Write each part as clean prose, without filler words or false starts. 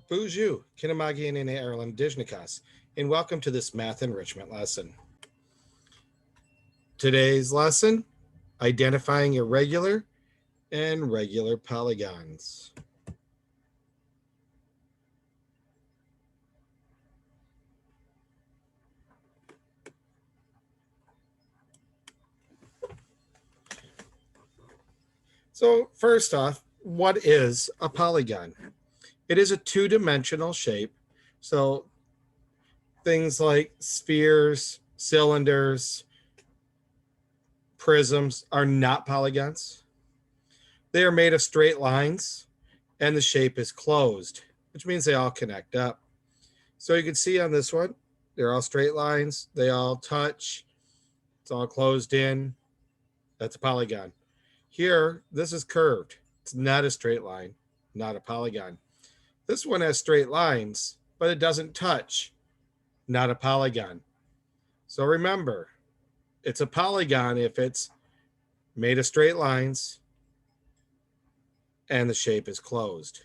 Bonjour, Kinemagian in Ireland Dijnikas, and welcome to this math enrichment lesson. Today's lesson, identifying irregular and regular polygons. So first off, what is a polygon? It is a two-dimensional shape. So things like spheres, cylinders, prisms are not polygons. They are made of straight lines and the shape is closed, which means they all connect up. So you can see on this one, they're all straight lines. They all touch. It's all closed in. That's a polygon. Here, this is curved. It's not a straight line, not a polygon. This one has straight lines, but it doesn't touch, not a polygon. So remember, it's a polygon if it's made of straight lines and the shape is closed.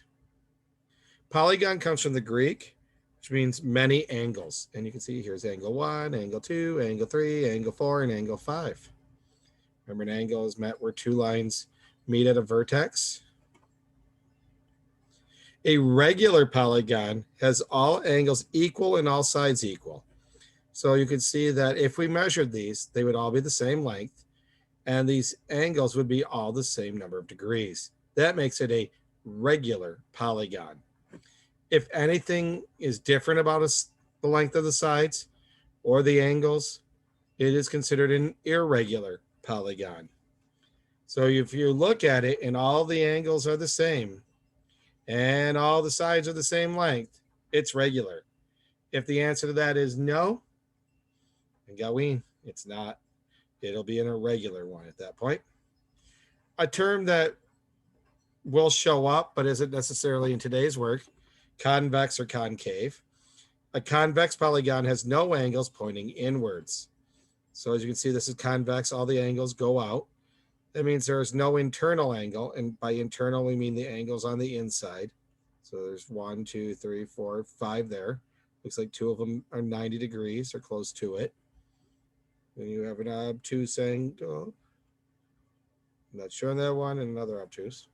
Polygon comes from the Greek, which means many angles. And you can see here's angle 1, angle 2, angle 3, angle 4, and angle 5. Remember, an angle is met where two lines meet at a vertex. A regular polygon has all angles equal and all sides equal. So you can see that if we measured these, they would all be the same length, and these angles would be all the same number of degrees. That makes it a regular polygon. If anything is different about the length of the sides or the angles, it is considered an irregular polygon. So if you look at it and all the angles are the same and all the sides are the same length, it's regular. If the answer to that is no, and Gaween, it's not. It'll be an irregular one at that point. A term that will show up, but isn't necessarily in today's work, convex or concave. A convex polygon has no angles pointing inwards. So as you can see, this is convex. All the angles go out. That means there is no internal angle. And by internal, we mean the angles on the inside. So there's 1, 2, 3, 4, 5 there. Looks like 2 of them are 90 degrees or close to it. Then you have an obtuse angle. I'm not showing that one, and another obtuse.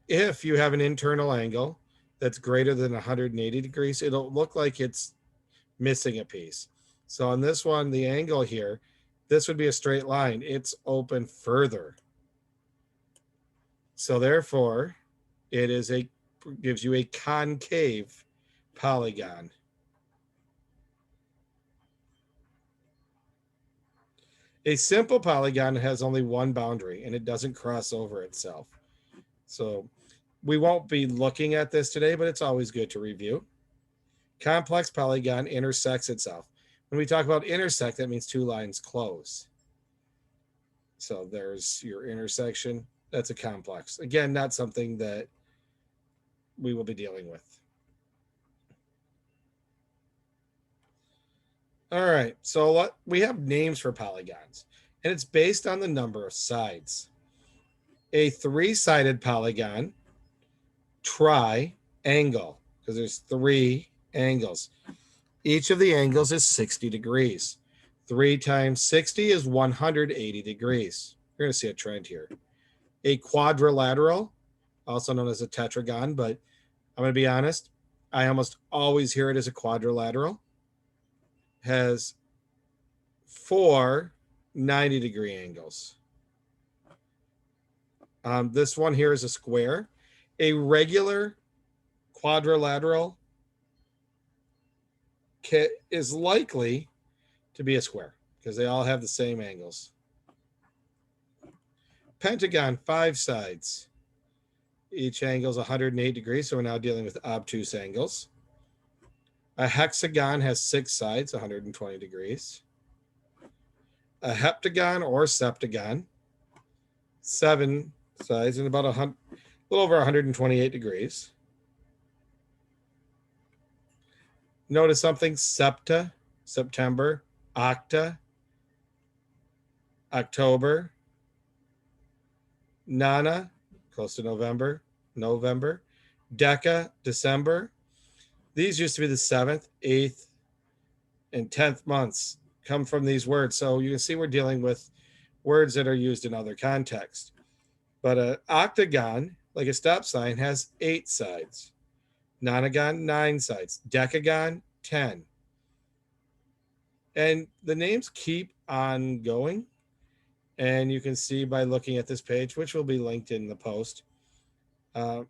If you have an internal angle that's greater than 180 degrees, it'll look like it's missing a piece. So on this one, the angle here, this would be a straight line. It's open further. So therefore, it is gives you a concave polygon. A simple polygon has only one boundary and it doesn't cross over itself. So we won't be looking at this today, but it's always good to review. Complex polygon intersects itself. When we talk about intersect, that means two lines close. So there's your intersection. That's a complex. Again, not something that we will be dealing with. All right, so we have names for polygons, and it's based on the number of sides. A three-sided polygon, triangle, because there's 3 angles. Each of the angles is 60 degrees. 3 times 60 is 180 degrees. You're going to see a trend here. A quadrilateral, also known as a tetragon, but I'm going to be honest, I almost always hear it as a quadrilateral, has 4 90-degree angles. This one here is a square. A regular quadrilateral is likely to be a square because they all have the same angles. Pentagon, 5 sides. Each angle is 108 degrees, so we're now dealing with obtuse angles. A hexagon has 6 sides, 120 degrees. A heptagon or septagon, 7 sides and about a little over 128 degrees. Notice something: septa, September, octa, October, nana, close to November, November. Deca, December. These used to be the 7th, 8th, and 10th months come from these words. So you can see we're dealing with words that are used in other contexts. But an octagon, like a stop sign, has 8 sides. Nonagon, 9 sides. Decagon, 10. And the names keep on going. And you can see by looking at this page, which will be linked in the post, we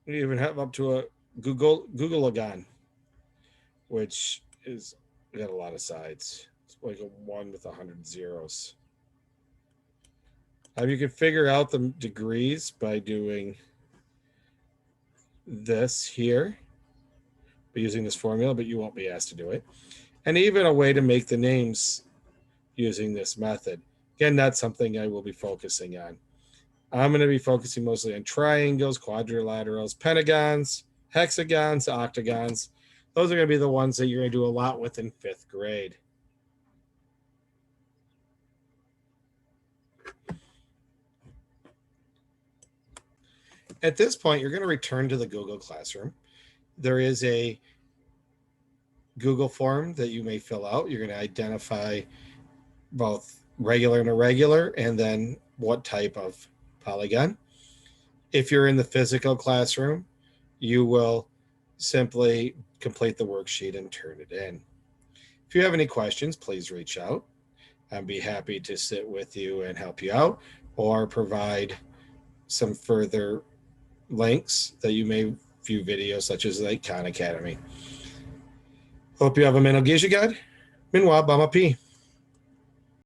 even have up to a Googleagon, which is got a lot of sides. It's like a 1 with 100 zeros. You can figure out the degrees by doing this here, by using this formula, but you won't be asked to do it. And even a way to make the names using this method. Again, that's something I will be focusing on. I'm going to be focusing mostly on triangles, quadrilaterals, pentagons, hexagons, octagons. Those are going to be the ones that you're going to do a lot with in 5th grade. At this point, you're going to return to the Google Classroom. There is a Google form that you may fill out. You're going to identify both regular and irregular, and then what type of polygon. If you're in the physical classroom, you will simply complete the worksheet and turn it in. If you have any questions, please reach out. I'd be happy to sit with you and help you out, or provide some further links that you may view videos such as the Khan Academy. Hope you have a mental geisha God. Minwa Bama P.